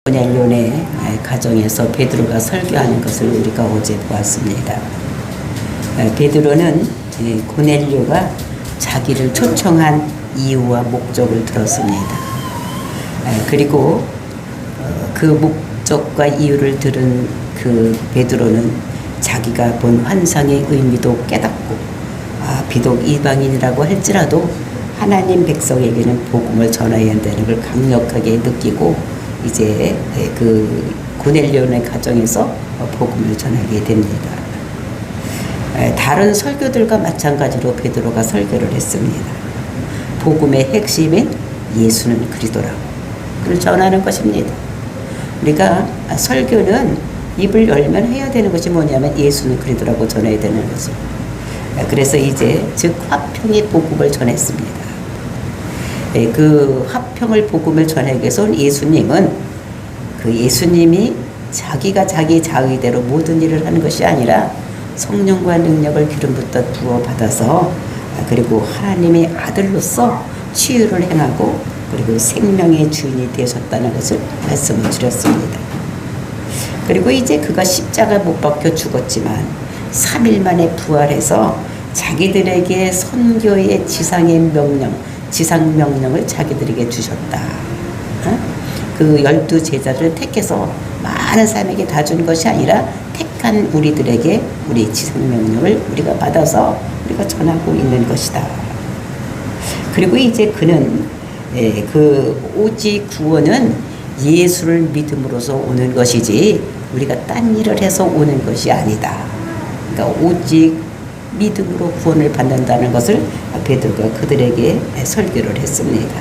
고넬료네 가정에서 베드로가 설교하는 것을 우리가 어제 보았습니다. 베드로는 고넬료가 자기를 초청한 이유와 목적을 들었습니다. 그리고 그 목적과 이유를 들은 그 베드로는 자기가 본 환상의 의미도 깨닫고 비록 이방인이라고 할지라도 하나님 백성에게는 복음을 전해야 한다는 걸 강력하게 느끼고 이제 그 고넬료네 가정에서 복음을 전하게 됩니다. 다른 설교들과 마찬가지로 베드로가 설교를 했습니다. 복음의 핵심인 예수는 그리스도라고 그를 전하는 것입니다. 우리가 설교는 입을 열면 해야 되는 것이 뭐냐면 예수는 그리스도라고 전해야 되는 것을. 그래서 이제 즉 화평의 복음을 전했습니다. 그 화평을 복음을 전하기 위해서 예수님은 그 예수님이 자기가 자기 자의대로 모든 일을 하는 것이 아니라 성령과 능력을 기름부터 부어 받아서 그리고 하나님의 아들로서 치유를 행하고 그리고 생명의 주인이 되셨다는 것을 말씀을 드렸습니다. 그리고 이제 그가 십자가 못 박혀 죽었지만 3일 만에 부활해서 자기들에게 선교의 지상 명령을 자기들에게 주셨다. 그 12 제자를 택해서 많은 사람에게 다 준 것이 아니라 택한 우리들에게 우리 지상 명령을 우리가 받아서 우리가 전하고 있는 것이다. 그리고 이제 그는 그 오직 구원은 예수를 믿음으로써 오는 것이지 우리가 딴 일을 해서 오는 것이 아니다. 그러니까 오직 믿음으로 구원을 받는다는 것을 베드로가 그들에게 설교를 했습니다.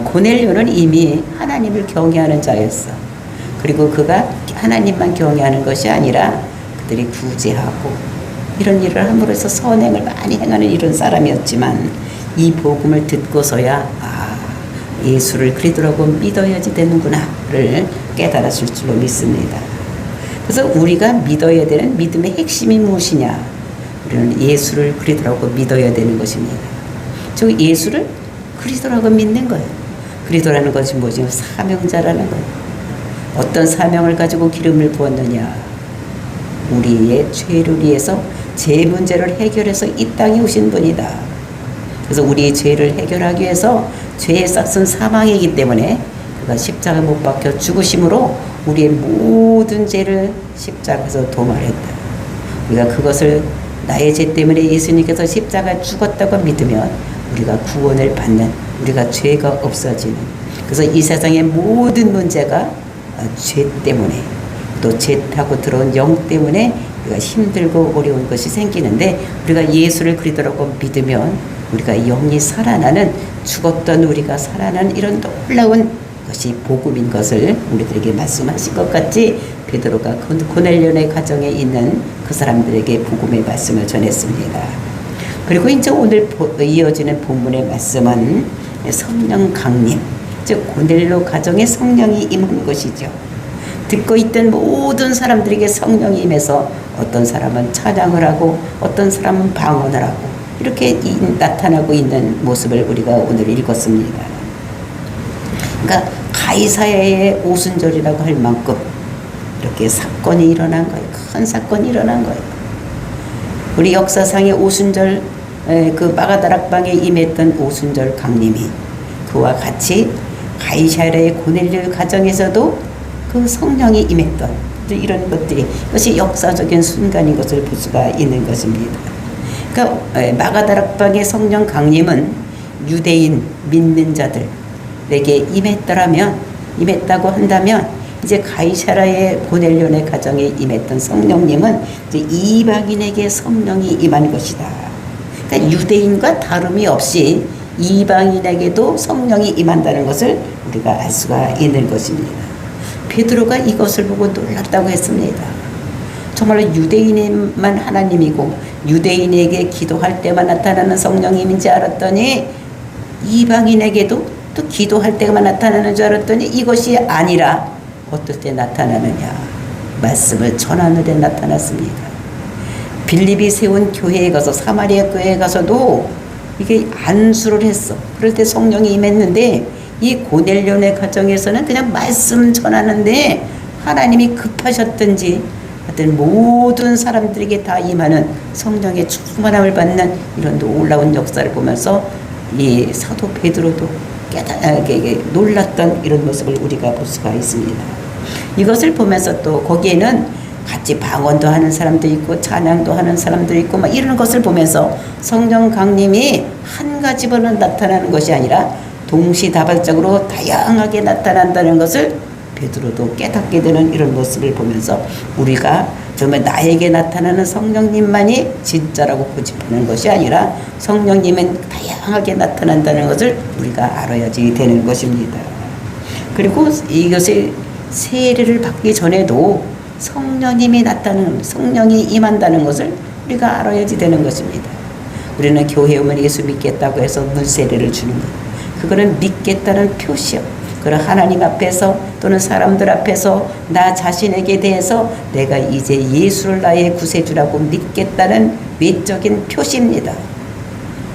고넬료는 이미 하나님을 경외하는 자였어. 그리고 그가 하나님만 경외하는 것이 아니라 그들이 구제하고 이런 일을 함으로써 선행을 많이 행하는 이런 사람이었지만 이 복음을 듣고서야 예수를 그리스도라고 믿어야지 되는구나를 깨달았을 줄로 믿습니다. 그래서 우리가 믿어야 되는 믿음의 핵심이 무엇이냐? 우리는 예수를 그리스도라고 믿어야 되는 것입니다. 즉 예수를 그리스도라고 믿는 거예요. 그리스도라는 것이 뭐지? 사명자라는 거예요. 어떤 사명을 가지고 기름을 부었느냐? 우리의 죄를 위해서 죄 문제를 해결해서 이 땅에 오신 분이다. 그래서 우리의 죄를 해결하기 위해서 죄의 싹은 사망이기 때문에 그가 십자가에 못 박혀 죽으심으로 우리의 모든 죄를 십자가에서 도말했다. 우리가 그것을 나의 죄 때문에 예수님께서 십자가에 죽었다고 믿으면 우리가 구원을 받는, 우리가 죄가 없어지는. 그래서 이 세상의 모든 문제가 죄 때문에 또 죄 타고 들어온 영 때문에 우리가 힘들고 어려운 것이 생기는데 우리가 예수를 그리스도라고 믿으면 우리가 영이 살아나는, 죽었던 우리가 살아나는 이런 놀라운 것이 복음인 것을 우리들에게 말씀하신 것 같이 베드로가 고넬료네 가정에 있는 그 사람들에게 복음의 말씀을 전했습니다. 그리고 이제 오늘 이어지는 본문의 말씀은 성령 강림, 즉 고넬료 가정에 성령이 임한 것이죠. 듣고 있던 모든 사람들에게 성령이 임해서 어떤 사람은 찬양을 하고 어떤 사람은 방언을 하고 이렇게 나타나고 있는 모습을 우리가 오늘 읽었습니다. 그러니까 가이사야의 오순절이라고 할 만큼 이렇게 사건이 일어난 거예요. 큰 사건이 일어난 거예요. 우리 역사상의 오순절, 그 마가다락방에 임했던 오순절 강림이 그와 같이 가이사야의 고넬료 가정에서도 그 성령이 임했던 이런 것들이, 그것이 역사적인 순간인 것을 볼 수가 있는 것입니다. 그러니까 마가다락방의 성령 강림은 유대인 믿는 자들에게 임했다고 한다면 이제 가이사라의 고넬료네 가정에 임했던 성령님은 이제 이방인에게 성령이 임한 것이다. 그러니까 유대인과 다름이 없이 이방인에게도 성령이 임한다는 것을 우리가 알 수가 있는 것입니다. 베드로가 이것을 보고 놀랐다고 했습니다. 정말로 유대인만 하나님이고 유대인에게 기도할 때만 나타나는 성령님인지 알았더니 이방인에게도 또 기도할 때만 나타나는 줄 알았더니 이것이 아니라 어떨 때 나타나느냐? 말씀을 전하는 데 나타났습니다. 빌립이 세운 교회에 가서, 사마리아 교회에 가서도 이게 안수를 했어. 그럴 때 성령이 임했는데 이 고넬료네 가정에서는 그냥 말씀 전하는데 하나님이 급하셨든지 하여튼 모든 사람들에게 다 임하는 성령의 충만함을 받는 이런 놀라운 역사를 보면서 이 사도 베드로도 놀랐던 이런 모습을 우리가 볼 수가 있습니다. 이것을 보면서 또 거기에는 같이 방언도 하는 사람도 있고 찬양도 하는 사람도 있고 막 이런 것을 보면서 성령 강림이 한 가지로는 나타나는 것이 아니라 동시다발적으로 다양하게 나타난다는 것을 베드로도 깨닫게 되는 이런 모습을 보면서 우리가 정말 나에게 나타나는 성령님만이 진짜라고 고집하는 것이 아니라 성령님은 다양하게 나타난다는 것을 우리가 알아야지 되는 것입니다. 그리고 이것의 세례를 받기 전에도 성령님이 나타나는, 성령이 임한다는 것을 우리가 알아야지 되는 것입니다. 우리는 교회에 오면 예수 믿겠다고 해서 물세례를 주는 것, 그거는 믿겠다는 표시요. 그런 하나님 앞에서 또는 사람들 앞에서 나 자신에게 대해서 내가 이제 예수를 나의 구세주라고 믿겠다는 외적인 표시입니다.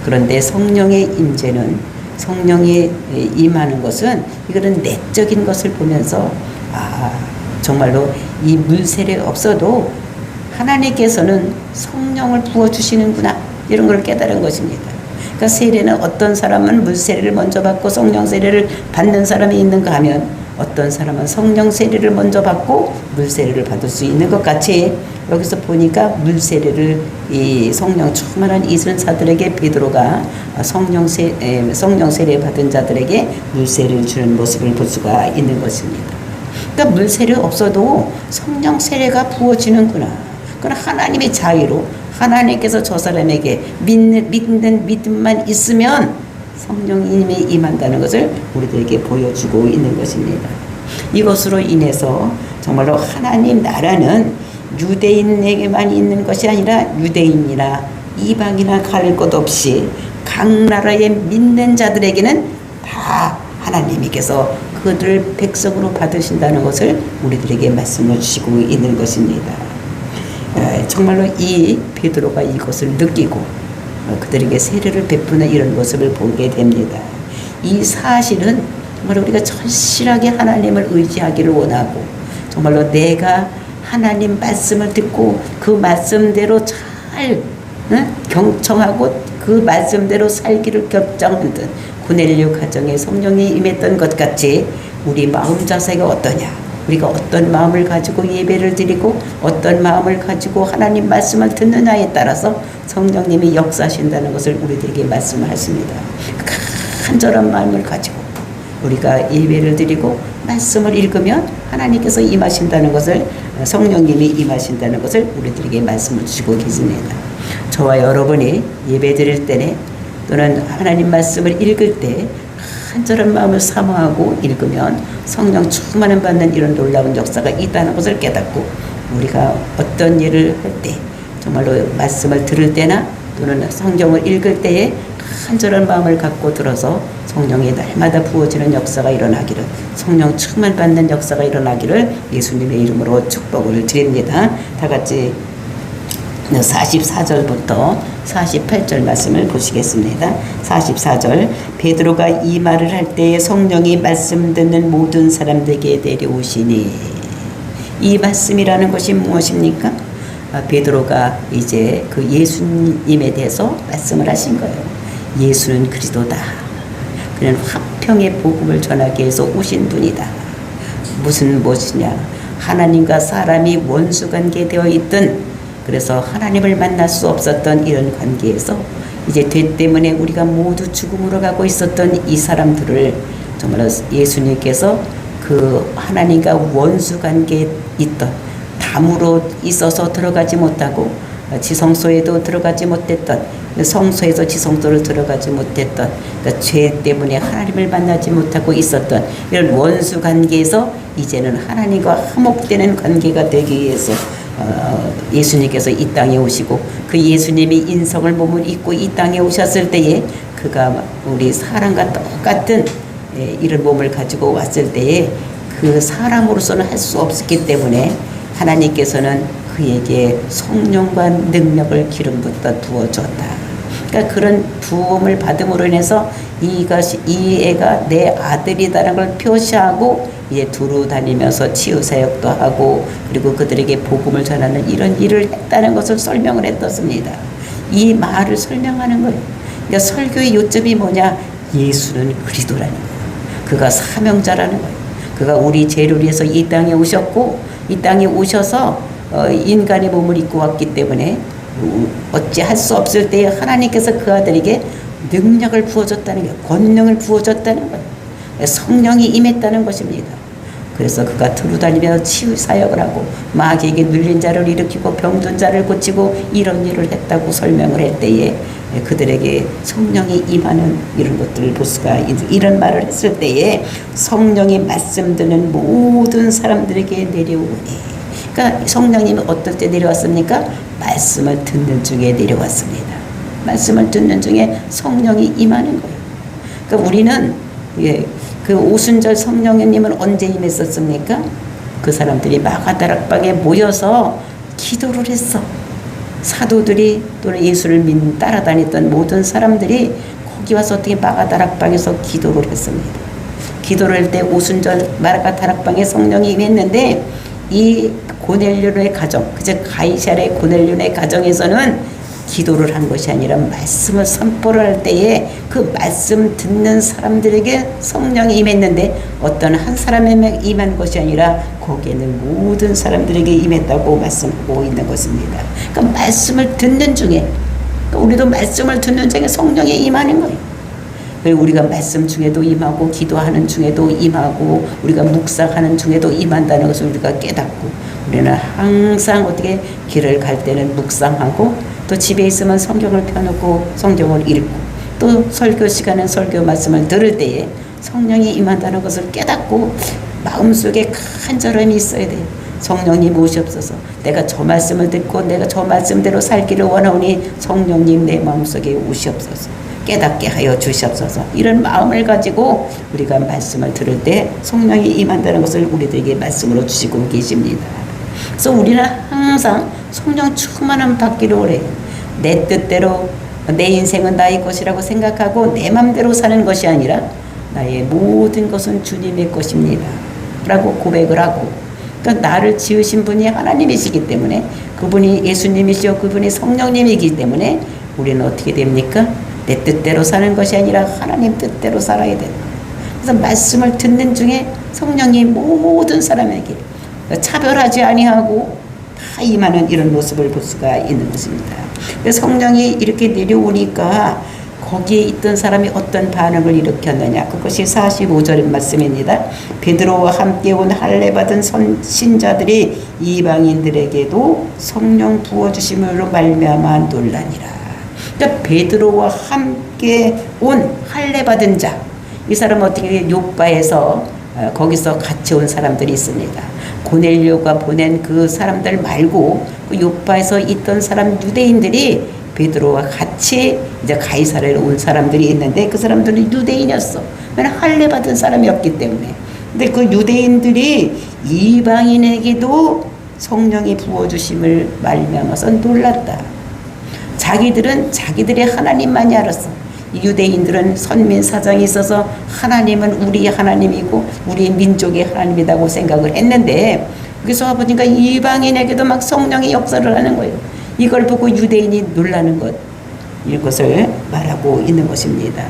그런데 성령의 임재는, 성령이 임하는 것은 이거는 내적인 것을 보면서 정말로 이 물세례 없어도 하나님께서는 성령을 부어주시는구나, 이런 걸 깨달은 것입니다. 그러니까 세례는 어떤 사람은 물세례를 먼저 받고 성령 세례를 받는 사람이 있는가 하면 어떤 사람은 성령 세례를 먼저 받고 물세례를 받을 수 있는 것 같이 여기서 보니까 물세례를 이 성령 충만한 이순사들에게 베드로가 성령 세례 받은 자들에게 물세례를 주는 모습을 볼 수가 있는 것입니다. 그러니까 물세례 없어도 성령 세례가 부어지는구나. 그건 하나님의 자유로 하나님께서 저 사람에게 믿는 믿음만 있으면 성령님이 임한다는 것을 우리들에게 보여주고 있는 것입니다. 이것으로 인해서 정말로 하나님 나라는 유대인에게만 있는 것이 아니라 유대인이나 이방이나 가릴 것 없이 각 나라의 믿는 자들에게는 다 하나님께서 그들을 백성으로 받으신다는 것을 우리들에게 말씀을 주시고 있는 것입니다. 정말로 이 베드로가 이것을 느끼고 그들에게 세례를 베푸는 이런 모습을 보게 됩니다. 이 사실은 정말 우리가 절실하게 하나님을 의지하기를 원하고 정말로 내가 하나님 말씀을 듣고 그 말씀대로 잘 경청하고 그 말씀대로 살기를 결정한 듯 고넬료 가정에 성령이 임했던 것 같이 우리 마음 자세가 어떠냐, 우리가 어떤 마음을 가지고 예배를 드리고 어떤 마음을 가지고 하나님 말씀을 듣느냐에 따라서 성령님이 역사하신다는 것을 우리들에게 말씀하십니다. 간절한 마음을 가지고 우리가 예배를 드리고 말씀을 읽으면 하나님께서 임하신다는 것을, 성령님이 임하신다는 것을 우리들에게 말씀을 주시고 계십니다. 저와 여러분이 예배 드릴 때에 또는 하나님 말씀을 읽을 때 간절한 마음을 사모하고 읽으면 성령 충만을 받는 이런 놀라운 역사가 있다는 것을 깨닫고 우리가 어떤 일을 할 때 정말로 말씀을 들을 때나 또는 성경을 읽을 때에 간절한 마음을 갖고 들어서 성령이 날마다 부어지는 역사가 일어나기를, 성령 충만 받는 역사가 일어나기를 예수님의 이름으로 축복을 드립니다. 다 같이 44절부터 48절 말씀을 보시겠습니다. 44절, 베드로가 이 말을 할 때에 성령이 말씀 듣는 모든 사람들에게 내려오시니. 이 말씀이라는 것이 무엇입니까? 베드로가 이제 그 예수님에 대해서 말씀을 하신 거예요. 예수는 그리스도다. 그는 화평의 복음을 전하기 위해서 오신 분이다. 무슨 무엇이냐? 하나님과 사람이 원수 관계 되어 있던, 그래서 하나님을 만날 수 없었던 이런 관계에서 이제 죄 때문에 우리가 모두 죽음으로 가고 있었던 이 사람들을 정말 예수님께서 그 하나님과 원수 관계에 있던, 담으로 있어서 들어가지 못하고 지성소에도 들어가지 못했던, 성소에서 지성소를 들어가지 못했던, 그러니까 죄 때문에 하나님을 만나지 못하고 있었던 이런 원수 관계에서 이제는 하나님과 화목되는 관계가 되기 위해서 예수님께서 이 땅에 오시고 그 예수님이 인성을 몸을 입고 이 땅에 오셨을 때에 그가 우리 사람과 똑같은 이런 몸을 가지고 왔을 때에 그 사람으로서는 할 수 없었기 때문에 하나님께서는 그에게 성령과 능력을 기름부터 부어줬다. 그러니까 그런 부음을 받음으로 인해서 이 애가 내 아들이다라는 걸 표시하고 이제 두루 다니면서 치유 사역도 하고 그리고 그들에게 복음을 전하는 이런 일을 했다는 것을 설명을 했었습니다. 이 말을 설명하는 거예요. 그러니까 설교의 요점이 뭐냐? 예수는 그리스도라는 거예요. 그가 사명자라는 거예요. 그가 우리 죄를 위해서 이 땅에 오셨고 이 땅에 오셔서 인간의 몸을 입고 왔기 때문에 어찌할 수 없을 때에 하나님께서 그 아들에게 능력을 부어줬다는 거예요. 권능을 부어줬다는 거예요. 성령이 임했다는 것입니다. 그래서 그가 두루 다니며 치유 사역을 하고 마귀에게 눌린 자를 일으키고 병든 자를 고치고 이런 일을 했다고 설명을 할 때에 그들에게 성령이 임하는 이런 것들을 볼 수가 이런 말을 했을 때에 성령이 말씀 듣는 모든 사람들에게 내려오니 그러니까 성령님이 어떨 때 내려왔습니까? 말씀을 듣는 중에 내려왔습니다. 말씀을 듣는 중에 성령이 임하는 거예요. 그러니까 우리는 그 오순절 성령님은 언제 임했었습니까? 그 사람들이 마가다락방에 모여서 기도를 했어. 사도들이 또는 예수를 따라다녔던 모든 사람들이 거기 와서 어떻게 마가다락방에서 기도를 했습니다. 기도를 할 때 오순절 마가다락방에 성령이 임했는데 이 고넬료의 가정, 그저 가이사랴의 고넬료의 가정에서는 기도를 한 것이 아니라 말씀을 선포를 할 때에 그 말씀 듣는 사람들에게 성령이 임했는데 어떤 한 사람에게 임한 것이 아니라 거기에는 모든 사람들에게 임했다고 말씀하고 있는 것입니다. 그러니까 말씀을 듣는 중에 그러니까 우리도 말씀을 듣는 중에 성령이 임하는 거예요. 그리고 우리가 말씀 중에도 임하고 기도하는 중에도 임하고 우리가 묵상하는 중에도 임한다는 것을 우리가 깨닫고 우리는 항상 어떻게 길을 갈 때는 묵상하고 또 집에 있으면 성경을 펴놓고 성경을 읽고 또 설교 시간에 설교 말씀을 들을 때에 성령이 임한다는 것을 깨닫고 마음속에 간절함이 있어야 돼요. 성령님 오시옵소서. 내가 저 말씀을 듣고 내가 저 말씀대로 살기를 원하오니 성령님 내 마음속에 오시옵소서. 깨닫게 하여 주시옵소서. 이런 마음을 가지고 우리가 말씀을 들을 때 성령이 임한다는 것을 우리들에게 말씀으로 주시고 계십니다. 그래서 우리는 항상 성령 충만함 받기를 원해요. 내 뜻대로 내 인생은 나의 것이라고 생각하고 내 맘대로 사는 것이 아니라 나의 모든 것은 주님의 것입니다 라고 고백을 하고 그러니까 나를 지으신 분이 하나님이시기 때문에 그분이 예수님이시요 그분이 성령님이기 때문에 우리는 어떻게 됩니까? 내 뜻대로 사는 것이 아니라 하나님 뜻대로 살아야 된다. 그래서 말씀을 듣는 중에 성령이 모든 사람에게 차별하지 아니하고 다 임하는 이런 모습을 볼 수가 있는 것입니다. 그래서 성령이 이렇게 내려오니까 거기에 있던 사람이 어떤 반응을 일으켰느냐. 그것이 45절의 말씀입니다. 베드로와 함께 온 할례받은 신자들이 이방인들에게도 성령 부어주심으로 말미암아 놀라니라. 그러니까 베드로와 함께 온 할례받은 자, 이 사람은 어떻게 요바에서 거기서 같이 온 사람들이 있습니다. 고넬료가 보낸 그 사람들 말고 그 요바에서 있던 사람 유대인들이 베드로와 같이 이제 가이사랴로 온 사람들이 있는데 그 사람들은 유대인이었어. 왜냐하면 할례받은 사람이었기 때문에. 근데 그 유대인들이 이방인에게도 성령이 부어주심을 말미암아서 놀랐다. 자기들은 자기들의 하나님만이 알았어. 유대인들은 선민 사정이 있어서 하나님은 우리의 하나님이고 우리의 민족의 하나님이라고 생각을 했는데 그래서 보니까 이방인에게도 막 성령의 역사를 하는 거예요. 이걸 보고 유대인이 놀라는 것, 이것을 말하고 있는 것입니다.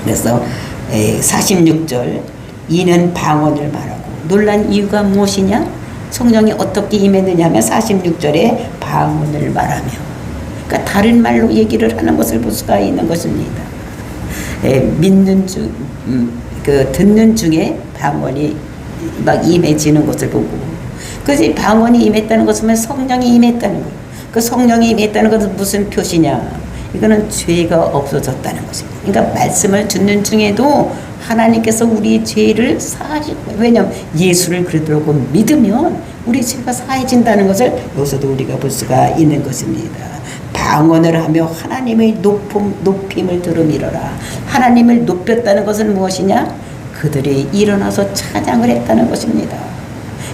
그래서 46절 이는 방언을 말하고 놀란 이유가 무엇이냐? 성령이 어떻게 임했느냐 하면 46절에 방언을 말하며 그러니까 다른 말로 얘기를 하는 것을 볼 수가 있는 것입니다. 믿는 중, 듣는 중에 방언이 막 임해지는 것을 보고, 그것이 방언이 임했다는 것은 성령이 임했다는 거예요. 그 성령이 임했다는 것은 무슨 표시냐? 이거는 죄가 없어졌다는 것입니다. 그러니까 말씀을 듣는 중에도 하나님께서 우리 죄를 사하실 거예요. 왜냐하면 예수를 그리스도로 믿으면 우리 죄가 사해진다는 것을 여기서도 우리가 볼 수가 있는 것입니다. 방언을 하며 하나님의 높임을 들음이러라. 하나님을 높였다는 것은 무엇이냐? 그들이 일어나서 찬양을 했다는 것입니다.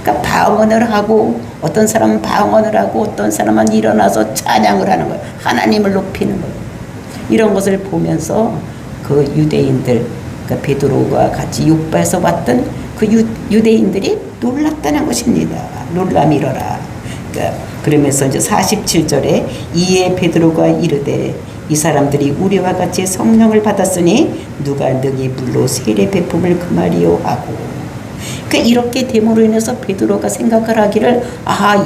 그러니까 방언을 하고 어떤 사람은 방언을 하고 어떤 사람은 일어나서 찬양을 하는 거예요. 하나님을 높이는 거예요. 이런 것을 보면서 그 유대인들, 그러니까 베드로와 같이 욥바에서 왔던 그 유대인들이 놀랐다는 것입니다. 놀라미러라. 그러니까 그러면서 이제 47절에 이에 베드로가 이르되 이 사람들이 우리와 같이 성령을 받았으니 누가 능히 물로 세례 베품을 금하리요 하고. 그러니까 이렇게 됨으로 인해서 베드로가 생각을 하기를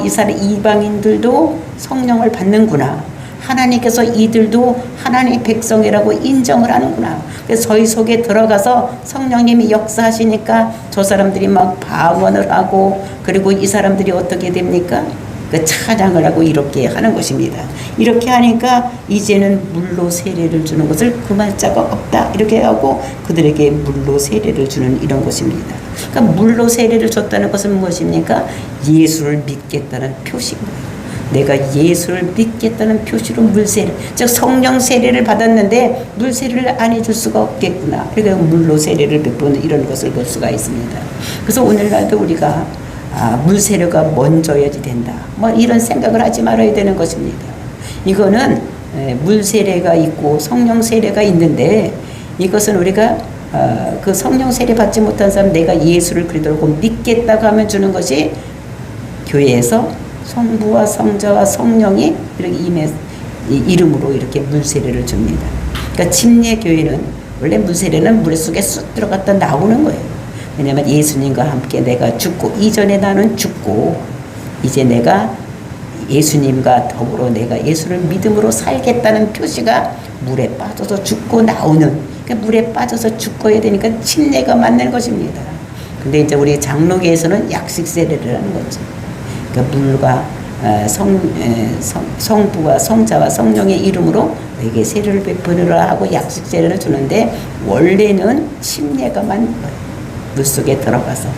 이 사람 이방인들도 성령을 받는구나. 하나님께서 이들도 하나님의 백성이라고 인정을 하는구나. 그래서 저희 속에 들어가서 성령님이 역사하시니까 저 사람들이 막 방언을 하고 그리고 이 사람들이 어떻게 됩니까? 그 찬양을 하고 이렇게 하는 것입니다. 이렇게 하니까 이제는 물로 세례를 주는 것을 금할 자가 없다. 이렇게 하고 그들에게 물로 세례를 주는 이런 것입니다. 그러니까 물로 세례를 줬다는 것은 무엇입니까? 예수를 믿겠다는 표시입니다. 내가 예수를 믿겠다는 표시로 물세례, 즉 성령 세례를 받았는데 물세례를 안 해줄 수가 없겠구나. 그러니까 물로 세례를 베푸는 이런 것을 볼 수가 있습니다. 그래서 오늘날도 우리가 물세례가 먼저여야지 된다. 뭐 이런 생각을 하지 말아야 되는 것입니다. 이거는 물세례가 있고 성령 세례가 있는데 이것은 우리가 그 성령 세례 받지 못한 사람 내가 예수를 그리스도로 믿겠다고 하면 주는 것이 교회에서 성부와 성자와 성령이 이렇게 이름으로 이렇게 물세례를 줍니다. 그러니까 침례 교회는 원래 물세례는 물 속에 쑥 들어갔다 나오는 거예요. 왜냐하면 예수님과 함께 내가 죽고 이전에 나는 죽고 이제 내가 예수님과 더불어 내가 예수를 믿음으로 살겠다는 표시가 물에 빠져서 죽고 나오는, 그러니까 물에 빠져서 죽어야 되니까 침례가 맞는 것입니다. 근데 이제 우리 장로교에서는 약식 세례를 하는 거죠. 그러니까 물과 성부와 성자와 성령의 이름으로 내게 세례를 베푸느라 하고 약식 세례를 주는데 원래는 침례가 맞는 거예요. 물속에 들어가서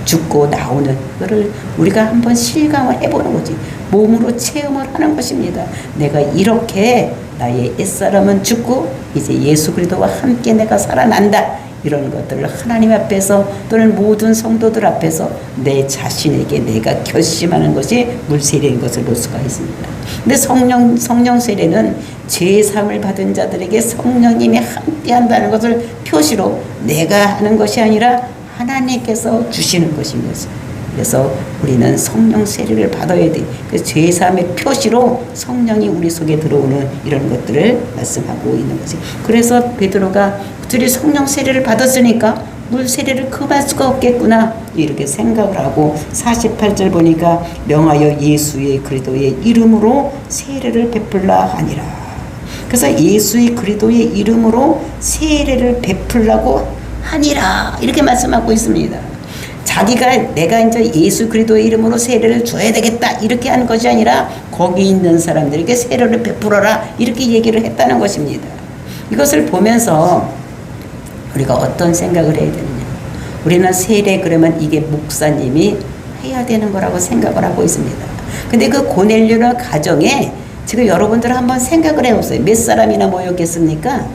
죽고 나오는 거를 우리가 한번 실감을 해보는 거지. 몸으로 체험을 하는 것입니다. 내가 이렇게 나의 옛사람은 죽고 이제 예수 그리스도와 함께 내가 살아난다. 이런 것들을 하나님 앞에서 또는 모든 성도들 앞에서 내 자신에게 내가 결심하는 것이 물세례인 것을 볼 수가 있습니다. 근데 성령 세례는 죄사함을 받은 자들에게 성령님이 함께 한다는 것을 표시로 내가 하는 것이 아니라 하나님께서 주시는 것입니다. 그래서 우리는 성령 세례를 받아야 돼. 그래서 죄사함의 표시로 성령이 우리 속에 들어오는 이런 것들을 말씀하고 있는 거지. 그래서 베드로가 그들이 성령 세례를 받았으니까 물 세례를 금할 수가 없겠구나 이렇게 생각을 하고 48절 보니까 명하여 예수의 그리스도의 이름으로 세례를 베풀라 하니라. 그래서 예수의 그리스도의 이름으로 세례를 베풀라고 하니라 이렇게 말씀하고 있습니다. 자기가 내가 이제 예수 그리스도의 이름으로 세례를 줘야 되겠다 이렇게 하는 것이 아니라 거기 있는 사람들에게 세례를 베풀어라 이렇게 얘기를 했다는 것입니다. 이것을 보면서 우리가 어떤 생각을 해야 되느냐. 우리는 세례 그러면 이게 목사님이 해야 되는 거라고 생각을 하고 있습니다. 근데 그 고넬료의 가정에 지금 여러분들 한번 생각을 해보세요. 몇 사람이나 모였겠습니까?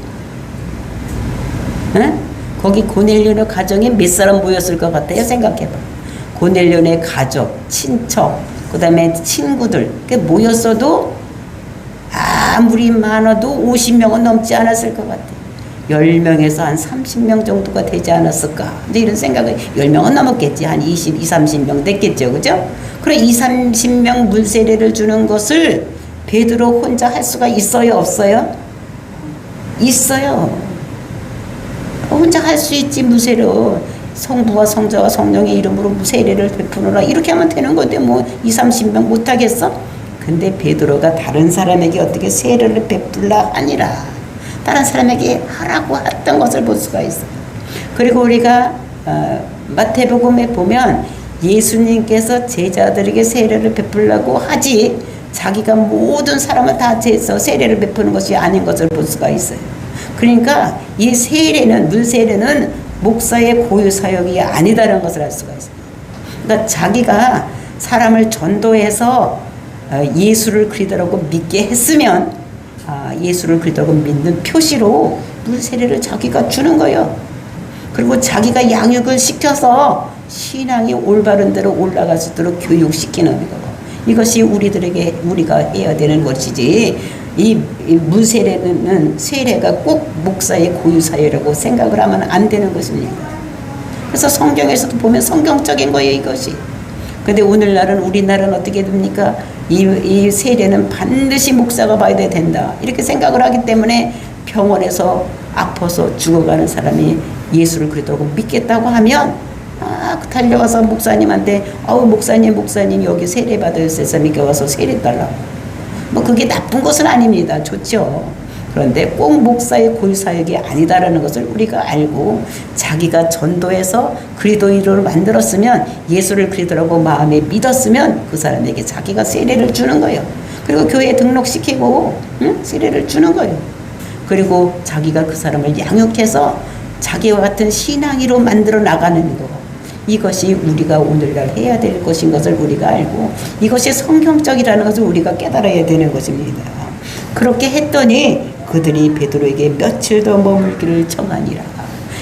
응? 거기 고넬료의 가정에 몇 사람 모였을 것 같아요? 생각해봐. 고넬료의 가족, 친척, 그 다음에 친구들 모였어도 아무리 많아도 50명은 넘지 않았을 것 같아요. 10명에서 한 30명 정도가 되지 않았을까. 근데 이런 생각을 10명은 넘었겠지. 한 20, 30명 됐겠죠. 그죠? 그래 30명 물세례를 주는 것을 베드로 혼자 할 수가 있어요? 없어요? 있어요. 혼자 할 수 있지. 물세례로 성부와 성자와 성령의 이름으로 세례를 베푸느라 이렇게 하면 되는 건데 뭐 30명 못하겠어? 근데 베드로가 다른 사람에게 어떻게 세례를 베풀라 하니라. 다른 사람에게 하라고 했던 것을 볼 수가 있어요. 그리고 우리가 마태복음에 보면 예수님께서 제자들에게 세례를 베풀라고 하지 자기가 모든 사람을 다 제서 세례를 베푸는 것이 아닌 것을 볼 수가 있어요. 그러니까 이 세례는 물세례는 목사의 고유 사역이 아니다라는 것을 알 수가 있어요. 그러니까 자기가 사람을 전도해서 예수를 그리스도라고 믿게 했으면 예수를 그리스도라고 믿는 표시로 물세례를 자기가 주는 거예요. 그리고 자기가 양육을 시켜서 신앙이 올바른 대로 올라갈 수 있도록 교육시키는 거고 이것이 우리가 해야 되는 것이지 이 무세례는 세례가 꼭 목사의 고유 사유라고 생각을 하면 안 되는 것입니다. 그래서 성경에서도 보면 성경적인 거예요, 이것이. 근데 오늘날은 우리나라는 어떻게 됩니까? 이 세례는 반드시 목사가 봐야 된다. 이렇게 생각을 하기 때문에 병원에서 아파서 죽어가는 사람이 예수를 그리스도라고 믿겠다고 하면 달려가서 목사님한테 목사님 여기 세례 받아야 세상에 와서 세례 달라고. 뭐 그게 나쁜 것은 아닙니다. 좋죠. 그런데 꼭 목사의 고유 사역이 아니다라는 것을 우리가 알고 자기가 전도해서 그리스도인으로 만들었으면 예수를 그리스도라고 마음에 믿었으면 그 사람에게 자기가 세례를 주는 거예요. 그리고 교회에 등록시키고 세례를 주는 거예요. 그리고 자기가 그 사람을 양육해서 자기와 같은 신앙이로 만들어 나가는 거. 이것이 우리가 오늘날 해야 될 것인 것을 우리가 알고 이것이 성경적이라는 것을 우리가 깨달아야 되는 것입니다. 그렇게 했더니 그들이 베드로에게 며칠 더 머물기를 청하니라.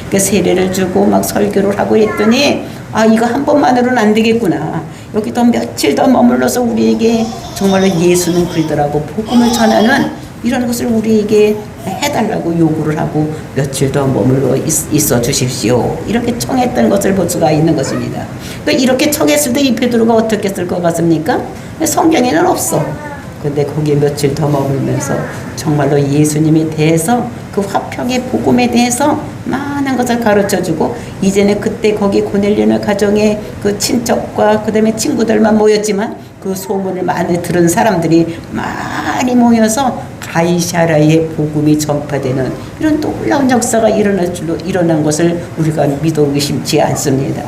그러니까 세례를 주고 막 설교를 하고 했더니 이거 한 번만으로는 안 되겠구나. 여기 더 며칠 더 머물러서 우리에게 정말로 예수는 그리스도라고 복음을 전하는 이런 것을 우리에게 해달라고 요구를 하고 며칠 더 머물러 있어 주십시오. 이렇게 청했던 것을 볼 수가 있는 것입니다. 그러니까 이렇게 청했을 때 이 베드로가 어떻게 쓸 것 같습니까? 성경에는 없어. 근데 거기에 며칠 더 머물면서 정말로 예수님에 대해서 그 화평의 복음에 대해서 많은 것을 가르쳐주고 이제는 그때 거기 고넬료네 가정에 그 친척과 그 다음에 친구들만 모였지만 그 소문을 많이 들은 사람들이 많이 모여서 가이사라의 복음이 전파되는 이런 놀라운 역사가 일어난 것을 우리가 믿어 의심치 않습니다.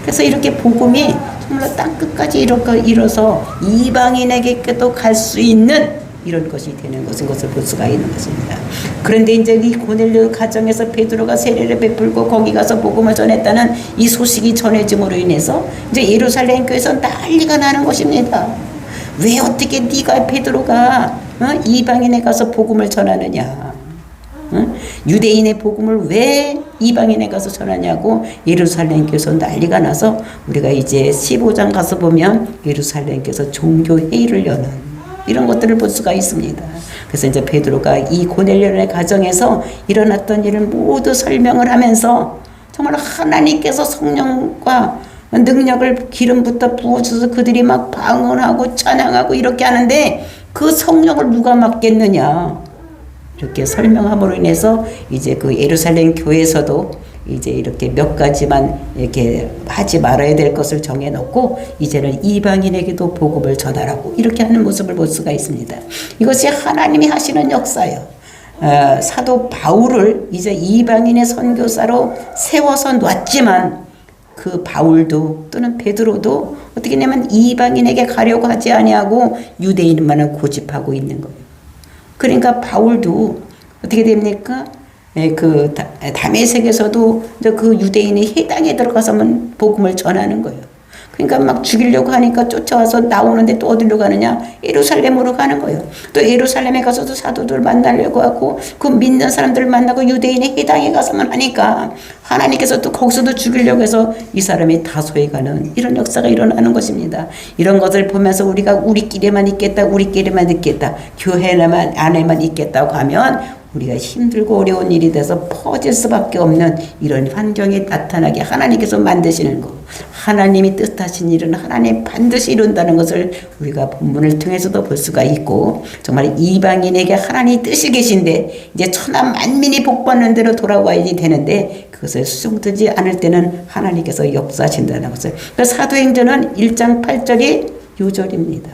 그래서 이렇게 복음이 정말 땅끝까지 일어서 이방인에게도 갈 수 있는 이런 것이 되는 것을 볼 수가 있는 것입니다. 그런데 이제 이 고넬료 가정에서 베드로가 세례를 베풀고 거기 가서 복음을 전했다는 이 소식이 전해짐으로 인해서 이제 예루살렘 교회에서 난리가 나는 것입니다. 왜 어떻게 네가 베드로가 이방인에 가서 복음을 전하느냐? 유대인의 복음을 왜 이방인에 가서 전하냐고 예루살렘 교회에서 난리가 나서 우리가 이제 15장 가서 보면 예루살렘 교회에서 종교회의를 여는 이런 것들을 볼 수가 있습니다. 그래서 이제 베드로가 이 고넬료네 가정에서 일어났던 일을 모두 설명을 하면서 정말 하나님께서 성령과 능력을 기름부터 부어줘서 그들이 막 방언하고 찬양하고 이렇게 하는데 그 성령을 누가 맡겠느냐 이렇게 설명함으로 인해서 이제 그 예루살렘 교회에서도 이제 이렇게 몇 가지만 이렇게 하지 말아야 될 것을 정해놓고 이제는 이방인에게도 복음을 전하라고 이렇게 하는 모습을 볼 수가 있습니다. 이것이 하나님이 하시는 역사예요. 사도 바울을 이제 이방인의 선교사로 세워서 놨지만 그 바울도 또는 베드로도 어떻게 되냐면 이방인에게 가려고 하지 아니하고 유대인만을 고집하고 있는 거예요. 그러니까 바울도 어떻게 됩니까? 그 다메섹에서도 그 유대인의 회당에 들어가서만 복음을 전하는 거예요. 그러니까 막 죽이려고 하니까 쫓아와서 나오는데 또 어디로 가느냐? 예루살렘으로 가는 거예요. 또 예루살렘에 가서도 사도들 만나려고 하고 그 믿는 사람들을 만나고 유대인의 회당에 가서만 하니까 하나님께서 또 거기서도 죽이려고 해서 이 사람이 다소에 가는 이런 역사가 일어나는 것입니다. 이런 것을 보면서 우리가 우리끼리만 있겠다, 교회 안에만 있겠다고 하면 우리가 힘들고 어려운 일이 돼서 퍼질 수밖에 없는 이런 환경이 나타나게 하나님께서 만드시는 것, 하나님이 뜻하신 일은 하나님 반드시 이룬다는 것을 우리가 본문을 통해서도 볼 수가 있고 정말 이방인에게 하나님 뜻이 계신데 이제 천하 만민이 복받는 대로 돌아와야지 되는데 그것을 수용되지 않을 때는 하나님께서 역사하신다는 것을. 그래서 사도행전은 1장 8절이 요절입니다.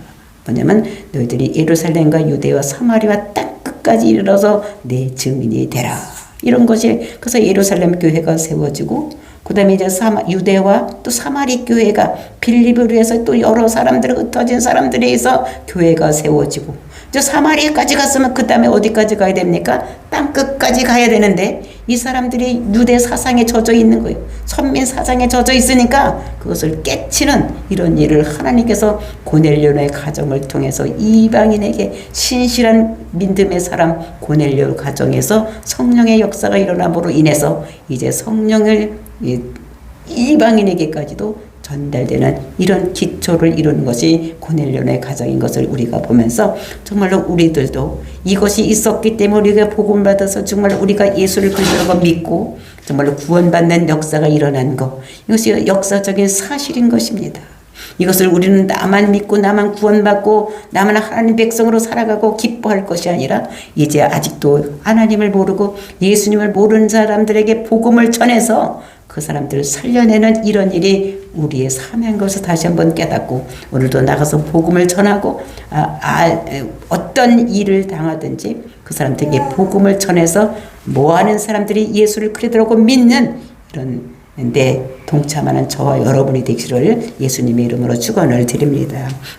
뭐냐면 너희들이 예루살렘과 유대와 사마리아 땅끝까지 이르러서 내 증인이 되라. 이런 것이 그래서 예루살렘 교회가 세워지고 그 다음에 이제 유대와 또 사마리 교회가 빌립을 위해서 또 여러 사람들 흩어진 사람들에 의해서 교회가 세워지고 이제 사마리아까지 갔으면 그 다음에 어디까지 가야 됩니까? 땅끝까지 가야 되는데 이 사람들이 유대 사상에 젖어 있는 거예요. 선민 사상에 젖어 있으니까 그것을 깨치는 이런 일을 하나님께서 고넬료의 가정을 통해서 이방인에게 신실한 믿음의 사람 고넬료 가정에서 성령의 역사가 일어남으로 인해서 이제 성령을 이방인에게까지도 전달되는 이런 기초를 이루는 것이 고넬료의 가정인 것을 우리가 보면서 정말로 우리들도 이것이 있었기 때문에 우리가 복음을 받아서 정말 우리가 예수를 그리스도라고 믿고 정말로 구원받는 역사가 일어난 것, 이것이 역사적인 사실인 것입니다. 이것을 우리는 나만 믿고 나만 구원받고 나만 하나님 백성으로 살아가고 기뻐할 것이 아니라 이제 아직도 하나님을 모르고 예수님을 모르는 사람들에게 복음을 전해서 그 사람들을 살려내는 이런 일이 우리의 사명인 것을 다시 한번 깨닫고 오늘도 나가서 복음을 전하고 어떤 일을 당하든지 그 사람들에게 복음을 전해서 뭐하는 사람들이 예수를 그리스도라고 믿는 이런 데 동참하는 저와 여러분이 되시기를 예수님의 이름으로 축원을 드립니다.